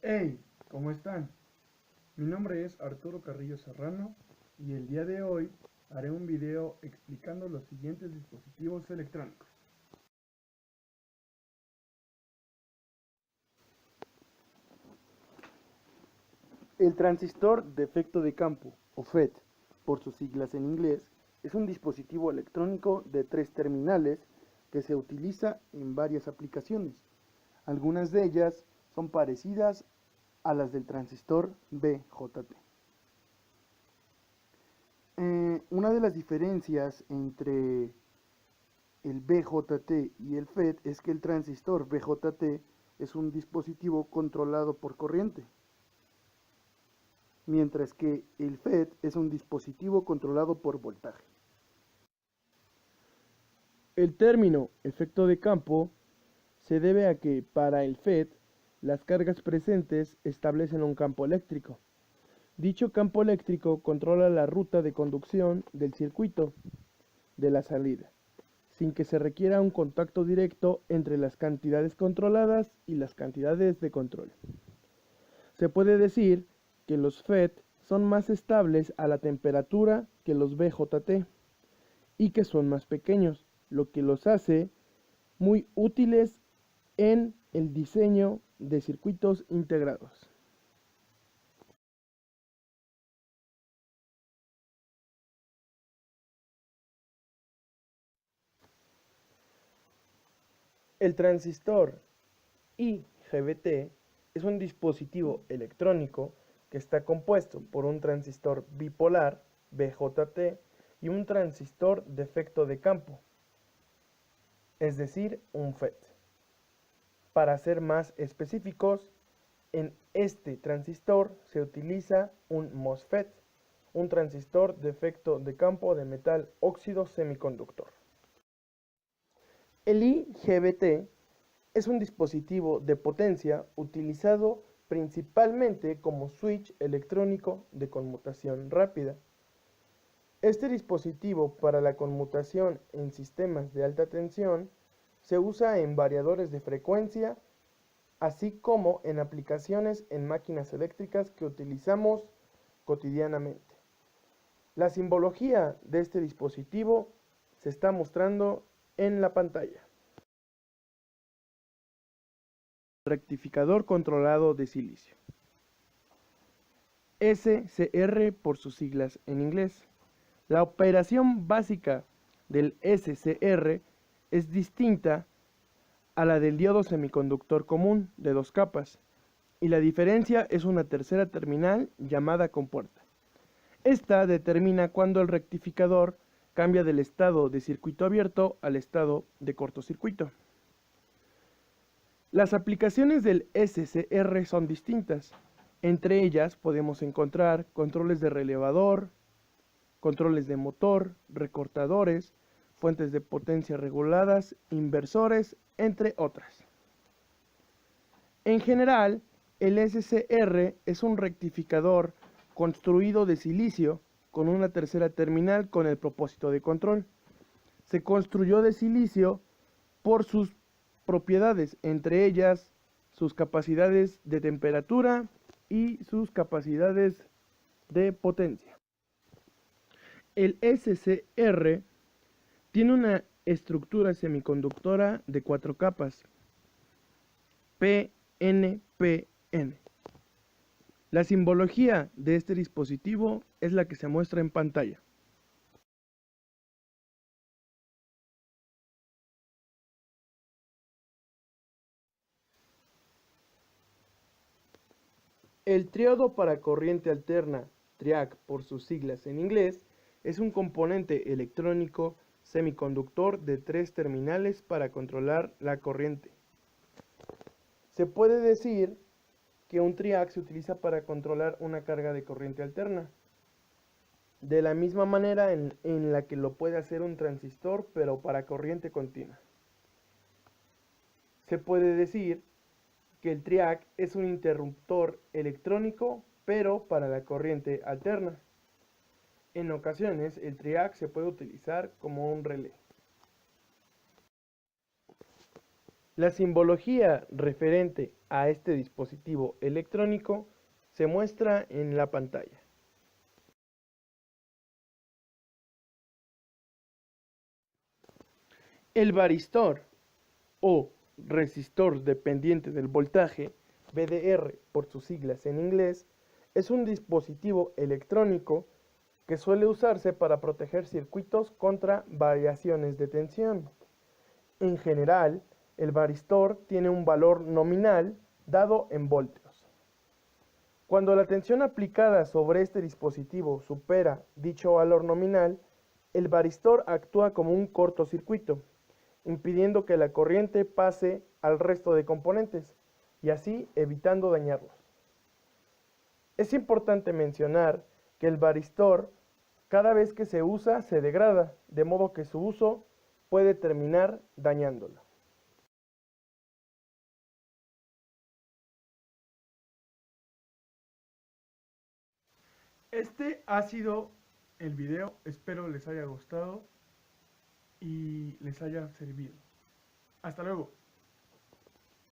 Hey, ¿cómo están? Mi nombre es Arturo Carrillo Serrano y el día de hoy haré un video explicando los siguientes dispositivos electrónicos. El transistor de efecto de campo, o FET, por sus siglas en inglés, es un dispositivo electrónico de 3 terminales que se utiliza en varias aplicaciones. Algunas de ellas son parecidas a las del transistor BJT. Una de las diferencias entre el BJT y el FET es que el transistor BJT es un dispositivo controlado por corriente, mientras que el FET es un dispositivo controlado por voltaje. El término efecto de campo se debe a que para el FET las cargas presentes establecen un campo eléctrico. Dicho campo eléctrico controla la ruta de conducción del circuito de la salida, sin que se requiera un contacto directo entre las cantidades controladas y las cantidades de control. Se puede decir que los FET son más estables a la temperatura que los BJT y que son más pequeños, lo que los hace muy útiles en el diseño de circuitos integrados. El transistor IGBT es un dispositivo electrónico que está compuesto por un transistor bipolar, BJT, y un transistor de efecto de campo, es decir, un FET. Para ser más específicos, en este transistor se utiliza un MOSFET, un transistor de efecto de campo de metal óxido semiconductor. El IGBT es un dispositivo de potencia utilizado principalmente como switch electrónico de conmutación rápida. Este dispositivo para la conmutación en sistemas de alta tensión se usa en variadores de frecuencia, así como en aplicaciones en máquinas eléctricas que utilizamos cotidianamente. La simbología de este dispositivo se está mostrando en la pantalla. Rectificador controlado de silicio. SCR por sus siglas en inglés. La operación básica del SCR es distinta a la del diodo semiconductor común de 2 capas, y la diferencia es una tercera terminal llamada compuerta. Esta determina cuando el rectificador cambia del estado de circuito abierto al estado de cortocircuito. Las aplicaciones del SCR son distintas. Entre ellas podemos encontrar controles de relevador, controles de motor, recortadores, fuentes de potencia reguladas, inversores, entre otras. En general, el SCR es un rectificador construido de silicio con una tercera terminal con el propósito de control. Se construyó de silicio por sus propiedades, entre ellas sus capacidades de temperatura y sus capacidades de potencia. El SCR tiene una estructura semiconductora de 4 capas, PNPN. La simbología de este dispositivo es la que se muestra en pantalla. El triodo para corriente alterna, TRIAC por sus siglas en inglés, es un componente electrónico semiconductor de 3 terminales para controlar la corriente. Se puede decir que un TRIAC se utiliza para controlar una carga de corriente alterna, de la misma manera en la que lo puede hacer un transistor, pero para corriente continua. Se puede decir que el TRIAC es un interruptor electrónico, pero para la corriente alterna. En ocasiones, el TRIAC se puede utilizar como un relé. La simbología referente a este dispositivo electrónico se muestra en la pantalla. El varistor o resistor dependiente del voltaje, VDR por sus siglas en inglés, es un dispositivo electrónico que suele usarse para proteger circuitos contra variaciones de tensión. En general, el varistor tiene un valor nominal dado en voltios. Cuando la tensión aplicada sobre este dispositivo supera dicho valor nominal, el varistor actúa como un cortocircuito, impidiendo que la corriente pase al resto de componentes y así evitando dañarlos. Es importante mencionar que el varistor cada vez que se usa se degrada, de modo que su uso puede terminar dañándolo. Este ha sido el video, espero les haya gustado y les haya servido. Hasta luego.